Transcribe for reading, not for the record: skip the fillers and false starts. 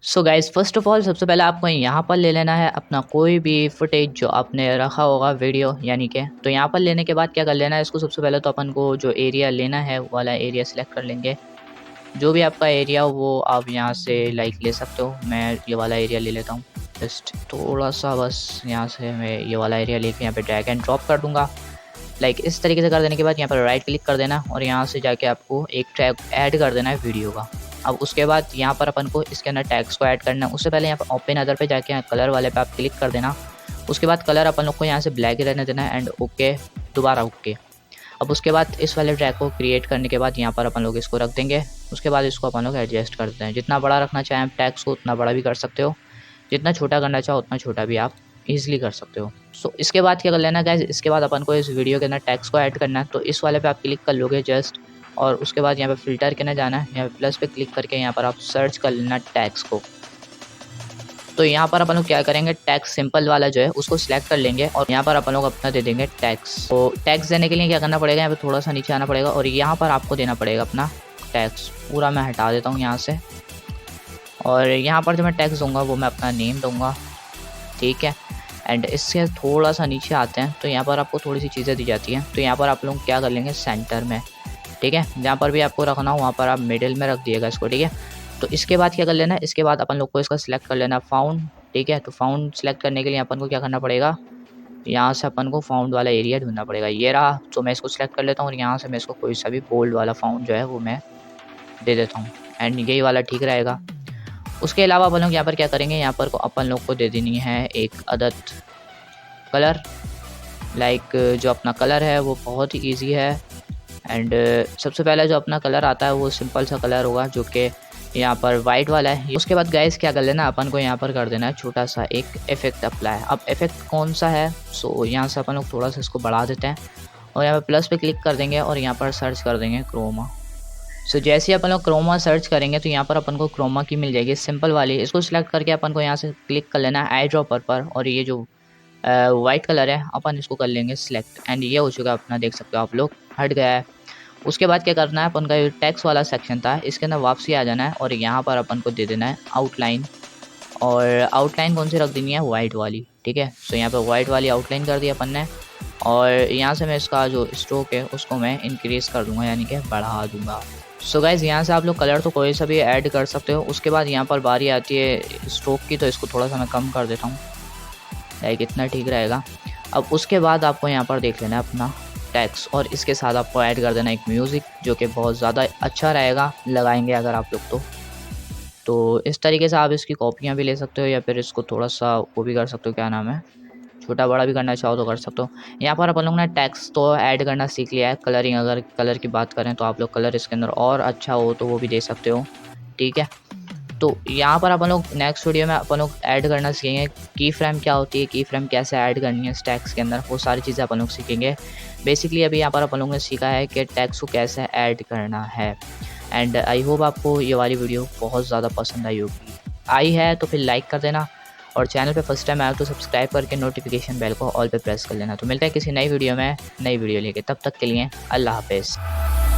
So guys first of all सबसे पहले आपको यहाँ पर ले लेना है अपना कोई भी फुटेज जो आपने रखा होगा वीडियो यानी कि तो यहाँ पर लेने के बाद क्या कर लेना है इसको सबसे पहले तो अपन को जो एरिया लेना है वो वाला एरिया सेलेक्ट कर लेंगे। जो भी आपका एरिया हो वो आप यहाँ से लाइक ले सकते हो। मैं ये वाला एरिया ले लेता हूँ। जस्ट थोड़ा-सा बस यहाँ से मैं ये वाला एरिया लेके यहाँ पे ड्रैग एंड ड्रॉप कर दूँगा। लाइक इस तरीके से कर देने के बाद यहाँ पर राइट क्लिक कर देना और यहाँ से जाके आपको एक टैग ऐड कर देना है वीडियो का। अब उसके बाद यहाँ पर अपन को इसके अंदर टैग्स को ऐड करना है। उससे पहले यहाँ पर ओपन अदर पे जाके यहाँ कलर वाले पे आप क्लिक कर देना। उसके बाद कलर अपन लोग को यहाँ से ब्लैक ही रहने देना है एंड ओके, दोबारा ओके। अब उसके बाद इस वाले ट्रैक को क्रिएट करने के बाद यहाँ पर अपन लोग इसको रख देंगे। उसके बाद इसको अपन लोग एडजस्ट कर देते हैं। जितना बड़ा रखना चाहें टैग्स को उतना बड़ा भी कर सकते हो, जितना छोटा करना चाहो उतना छोटा भी आप ईज़िली कर सकते हो। सो इसके बाद क्या कर लेना गाइस, इसके बाद अपन को इस वीडियो के अंदर टैग्स को ऐड करना है। तो इस वाले पे आप क्लिक कर लोगे जस्ट, और उसके बाद यहाँ पे फ़िल्टर के अंदर जाना है। यहाँ पे प्लस पे क्लिक करके यहाँ पर आप सर्च कर लेना टैग्स को। तो यहाँ पर अपन लोग क्या करेंगे, टैग्स सिंपल वाला जो है उसको सिलेक्ट कर लेंगे और यहाँ पर अपन लोग अपना दे देंगे टैग्स। तो टैग्स देने के लिए क्या करना पड़ेगा, यहाँ पे थोड़ा सा नीचे आना पड़ेगा और यहाँ पर आपको देना पड़ेगा अपना टैग्स। पूरा मैं हटा देता हूँ यहाँ से, और यहाँ पर जो मैं टैग्स दूंगा वो मैं अपना नेम दूंगा, ठीक है। एंड इससे थोड़ा सा नीचे आते हैं तो यहाँ पर आपको थोड़ी सी चीज़ें दी जाती हैं। तो यहाँ पर आप लोग क्या कर लेंगे, सेंटर में, ठीक है। जहाँ पर भी आपको रखना हो वहाँ पर आप मिडिल में रख दिएगा इसको, ठीक है। तो इसके बाद क्या कर लेना है, इसके बाद अपन लोग को इसका सिलेक्ट कर लेना फाउंड, ठीक है। तो फाउंड सेलेक्ट करने के लिए अपन को क्या करना पड़ेगा, यहाँ से अपन को फाउंड वाला एरिया ढूंढना पड़ेगा। ये रहा, तो मैं इसको सिलेक्ट कर लेता हूँ और यहाँ से मैं इसको कोई सा भी बोल्ड वाला फाउंड जो है वो मैं दे देता हूँ एंड यही वाला ठीक रहेगा। उसके अलावा अपन लोग यहाँ पर क्या करेंगे, यहाँ पर अपन लोग को दे देनी है एक अदद कलर। लाइक जो अपना कलर है वो बहुत ही ईजी है एंड सबसे पहले जो अपना कलर आता है वो सिंपल सा कलर होगा जो कि यहाँ पर वाइट वाला है। उसके बाद गाइस क्या कर लेना, अपन को यहाँ पर कर देना है छोटा सा एक इफेक्ट अप्लाई। अब इफेक्ट कौन सा है, सो यहाँ से अपन लोग थोड़ा सा इसको बढ़ा देते हैं और यहाँ पर प्लस पे क्लिक कर देंगे और यहाँ पर सर्च कर देंगे क्रोमा। सो जैसे ही अपन लोग क्रोमा सर्च करेंगे तो यहाँ पर अपन को क्रोमा की मिल जाएगी सिंपल वाली। इसको सिलेक्ट करके अपन को यहाँ से क्लिक कर लेना है आई ड्रॉपर पर और ये जो वाइट कलर है अपन इसको कर लेंगे सिलेक्ट एंड ये हो चुका है अपना, देख सकते हो आप लोग हट गया है। उसके बाद क्या करना है, अपन का टैक्स वाला सेक्शन था इसके अंदर वापसी आ जाना है और यहाँ पर अपन को दे देना है आउटलाइन, और आउटलाइन कौन सी रख देनी है, वाइट वाली, ठीक है। सो यहाँ पर वाइट वाली आउटलाइन कर दी अपन ने और यहाँ से मैं इसका जो स्ट्रोक है उसको मैं इंक्रीज़ कर दूँगा यानी कि बढ़ा दूँगा। सो गाइज़ यहाँ से आप लोग कलर तो कोई सा भी ऐड कर सकते हो। उसके बाद यहाँ पर बारी आती है स्ट्रोक की, तो इसको थोड़ा सा मैं कम कर देता हूँ, लाइक इतना ठीक रहेगा। अब उसके बाद आपको यहाँ पर देख लेना है अपना टैक्स और इसके साथ आपको ऐड कर देना एक म्यूज़िक जो कि बहुत ज़्यादा अच्छा रहेगा, लगाएंगे अगर आप लोग तो इस तरीके से आप इसकी कॉपियाँ भी ले सकते हो या फिर इसको थोड़ा सा वो भी कर सकते हो, क्या नाम है, छोटा बड़ा भी करना चाहो तो कर सकते हो। यहाँ पर अपन लोग ने टैक्स तो ऐड करना सीख लिया है। कलरिंग, अगर कलर की बात करें तो आप लोग कलर इसके अंदर और अच्छा हो तो वो भी दे सकते हो, ठीक है। तो यहाँ पर अपन लोग नेक्स्ट वीडियो में अपन लोग ऐड करना सीखेंगे की फ्रेम क्या होती है, की फ्रेम कैसे ऐड करनी है टैक्स के अंदर, वो सारी चीज़ें अपन लोग सीखेंगे। बेसिकली अभी यहाँ पर अपन लोग ने सीखा है कि टैक्स को कैसे ऐड करना है एंड आई होप आपको ये वाली वीडियो बहुत ज़्यादा पसंद आई होगी। आई है तो फिर लाइक कर देना और चैनल पे फर्स्ट टाइम आया तो सब्सक्राइब करके नोटिफिकेशन बेल को ऑल पे प्रेस कर लेना। तो मिलता है किसी नई वीडियो में नई वीडियो लेके, तब तक के लिए अल्लाह हाफिज़।